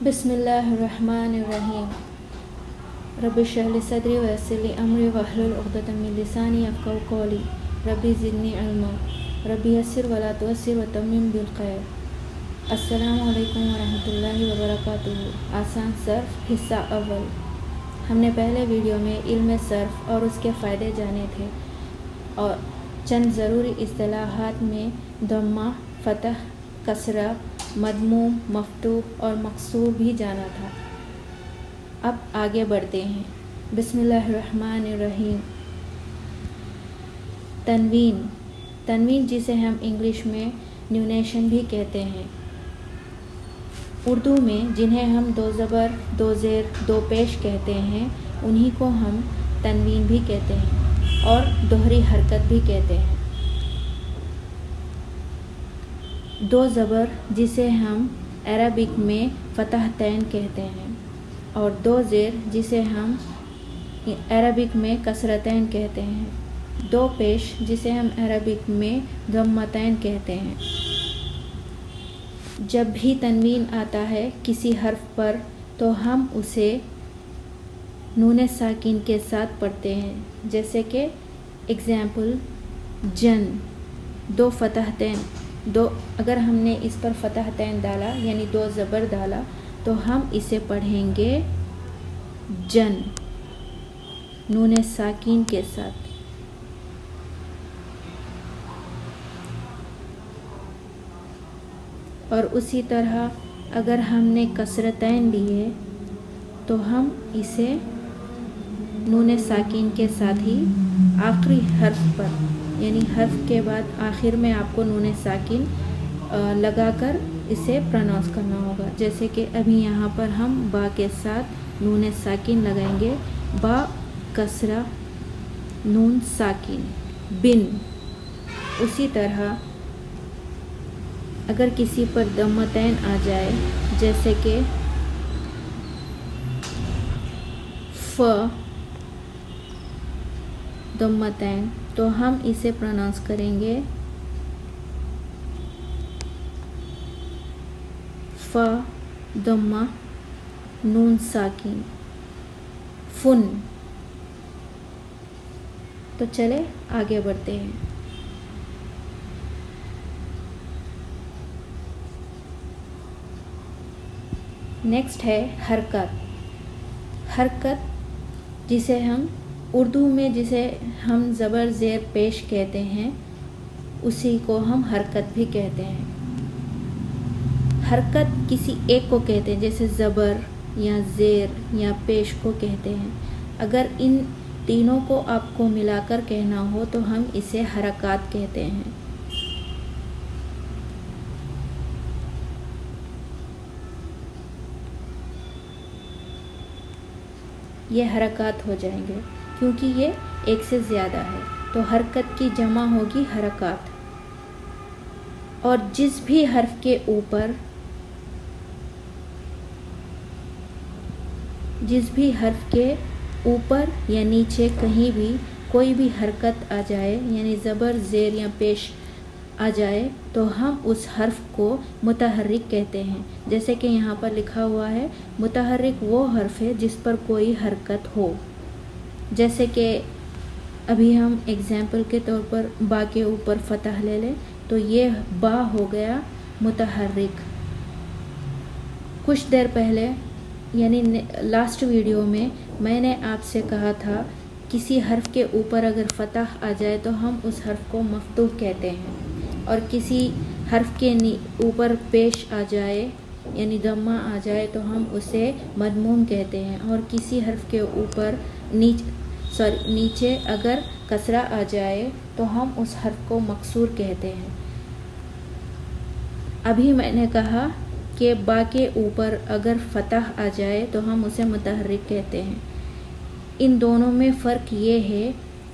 बिस्मिल्लाहिर्रहमानिर्रहीम। रब्बि इश्रह ली सदरी वयस्सिर ली अमरी वहलुल उक़दतम मिन लिसानी यफ़क़हू क़ौली। रब्बि ज़िदनी इल्मा। रब्बि यस्सिर वला तुअस्सिर वतम्मिम बिल खैर। अस्सलामु अलैकुम वरहमतुल्लाहि वबरकातुहू। आसान सर्फ़ हिस्सा अव्वल। हमने पहले वीडियो में इल्म सर्फ़ और उसके फ़ायदे जाने थे और चंद ज़रूरी इस्तिलाहात में दम्मा, फ़तह, कसरा, मदमूम, मफ़तूह और मकसूर भी जाना था। अब आगे बढ़ते हैं। बिस्मिल्लाहिर्रहमानिर्रहीम। तनवीन जिसे हम इंग्लिश में न्यूनेशन भी कहते हैं। उर्दू में जिन्हें हम दो ज़बर, दो ज़ेर, दो पेश कहते हैं उन्हीं को हम तनवीन भी कहते हैं और दोहरी हरकत भी कहते हैं। दो ज़बर जिसे हम अरबिक में फ़तहतैन कहते हैं और दो ज़ेर जिसे हम अरबिक में कसरतैन कहते हैं। दो पेश जिसे हम अरबिक में दम्मतैन कहते हैं। जब भी तनवीन आता है किसी हर्फ पर तो हम उसे नून साकिन के साथ पढ़ते हैं। जैसे कि एग्ज़ाम्पल जन, दो फ़तहतैन, दो अगर हमने इस पर फ़तहतैन डाला यानी दो ज़बर डाला तो हम इसे पढ़ेंगे जन नून साकिन के साथ। और उसी तरह अगर हमने कसरतैन लिए तो हम इसे नून साकिन के साथ ही आखिरी हर्फ पर यानी हर्फ के बाद आखिर में आपको नून साकिन लगाकर इसे प्रोनाउंस करना होगा। जैसे कि अभी यहाँ पर हम बा के साथ नून साकिन लगाएंगे, बा कसरा नून साकिन बिन। उसी तरह अगर किसी पर दम्मतैन आ जाए जैसे कि फ दम्मतैन तो हम इसे प्रोनाउंस करेंगे फ दम्मा नून साकिन फुन। तो चले आगे बढ़ते हैं। नेक्स्ट है हरकत जिसे हम उर्दू में जिसे हम ज़बर ज़ेर पेश कहते हैं उसी को हम हरकत भी कहते हैं। हरकत किसी एक को कहते हैं जैसे ज़बर या ज़ेर या पेश को कहते हैं। अगर इन तीनों को आपको मिलाकर कहना हो तो हम इसे हरकात कहते हैं। ये हरकात हो जाएंगे क्योंकि ये एक से ज़्यादा है तो हरकत की जमा होगी हरकात। और जिस भी हर्फ के ऊपर या नीचे कहीं भी कोई भी हरकत आ जाए यानी ज़बर ज़ेर या पेश आ जाए तो हम उस हर्फ को मुतहर्रिक कहते हैं। जैसे कि यहाँ पर लिखा हुआ है मुतहर्रिक वो हर्फ है जिस पर कोई हरकत हो। जैसे कि अभी हम एग्ज़ाम्पल के तौर पर बा के ऊपर फ़तह ले लें तो ये बा हो गया मुतहर्रिक। कुछ देर पहले यानी लास्ट वीडियो में मैंने आपसे कहा था किसी हर्फ के ऊपर अगर फ़तह आ जाए तो हम उस हर्फ को मफ़तूह कहते हैं और किसी हर्फ के ऊपर पेश आ जाए यानी दम्मा आ जाए तो हम उसे मदमूम कहते हैं। और किसी हर्फ के ऊपर नीचे अगर कसरा आ जाए तो हम उस हर्फ को मकसूर कहते हैं। अभी मैंने कहा कि बा के ऊपर अगर फ़तह आ जाए तो हम उसे मुतहर्रिक कहते हैं। इन दोनों में फ़र्क ये है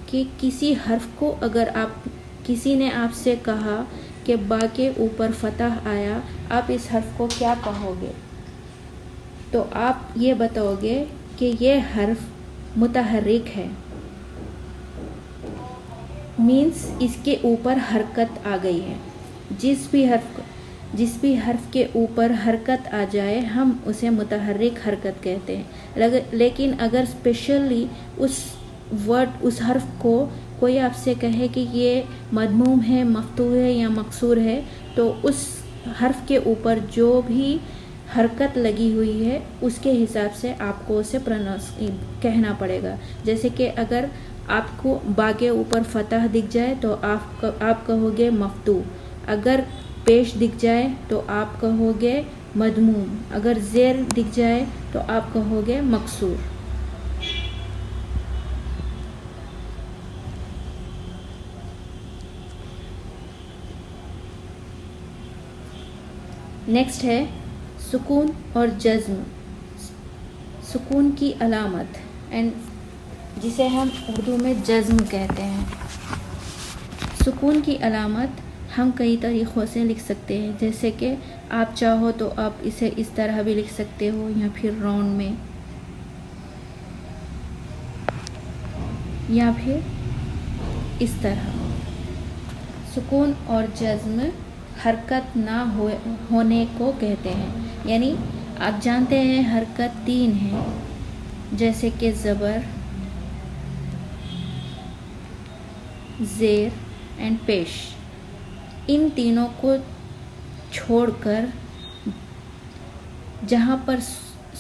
कि किसी हर्फ को अगर किसी ने आपसे कहा कि बा के ऊपर फ़तह आया, आप इस हर्फ को क्या कहोगे? तो आप ये बताओगे कि ये हर्फ मुतहर्रिक है, मीन्स इसके ऊपर हरकत आ गई है। जिस भी हर्फ جس بھی حرف کے اوپر حرکت آ جائے ہم اسے متحرک حرکت کہتے ہیں. لیکن اگر اسپیشلی اس حرف کو کوئی آپ سے کہے کہ یہ مضموم ہے، مفتوح ہے یا مکسور ہے، تو اس حرف کے اوپر جو بھی حرکت لگی ہوئی ہے اس کے حساب سے آپ کو اسے کہنا پڑے گا. جیسے کہ اگر آپ کو با کے اوپر فتح دکھ جائے تو آپ کہو گے مفتوح. اگر پیش دکھ جائے تو آپ کہو گے مضموم. اگر زیر دکھ جائے تو آپ کہو گے مکسور. نیکسٹ ہے سکون اور جزم. سکون کی علامت جسے ہم اردو میں جزم کہتے ہیں. سکون کی علامت ہم کئی طریقوں سے لکھ سکتے ہیں. جیسے کہ آپ چاہو تو آپ اسے اس طرح بھی لکھ سکتے ہو یا پھر راؤنڈ میں یا پھر اس طرح. سکون اور جزم حرکت نہ ہونے کو کہتے ہیں. یعنی آپ جانتے ہیں حرکت 3 ہے، جیسے کہ زبر، زیر اینڈ پیش. ان تینوں کو چھوڑ کر جہاں پر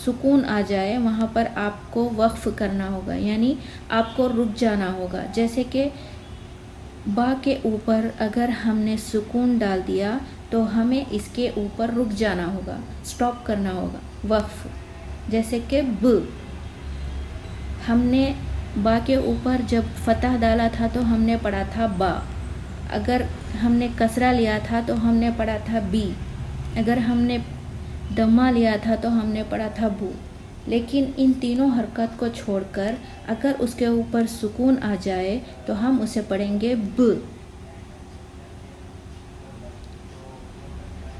سکون آ جائے وہاں پر آپ کو وقف کرنا ہوگا، یعنی آپ کو رک جانا ہوگا. جیسے کہ با کے اوپر اگر ہم نے سکون ڈال دیا تو ہمیں اس کے اوپر رک جانا ہوگا، سٹاپ کرنا ہوگا، وقف. جیسے کہ ہم نے با کے اوپر جب فتح ڈالا تھا تو ہم نے پڑھا تھا با. اگر ہم نے کسرہ لیا تھا تو ہم نے پڑھا تھا بی. اگر ہم نے دمہ لیا تھا تو ہم نے پڑھا تھا بو. لیکن ان تینوں حرکت کو چھوڑ کر اگر اس کے اوپر سکون آ جائے تو ہم اسے پڑھیں گے ب.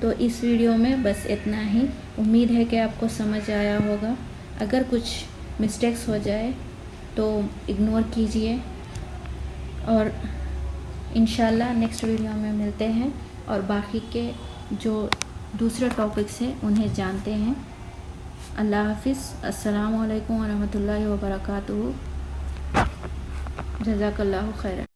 تو اس ویڈیو میں بس اتنا ہی. امید ہے کہ آپ کو سمجھ آیا ہوگا. اگر کچھ مسٹیکس ہو جائے تو اگنور کیجئے، اور انشاءاللہ نیکسٹ ویڈیو میں ملتے ہیں اور باقی کے جو دوسرے ٹاپکس ہیں انہیں جانتے ہیں. اللہ حافظ. السلام علیکم ورحمۃ اللہ وبرکاتہ. جزاک اللہ خیر.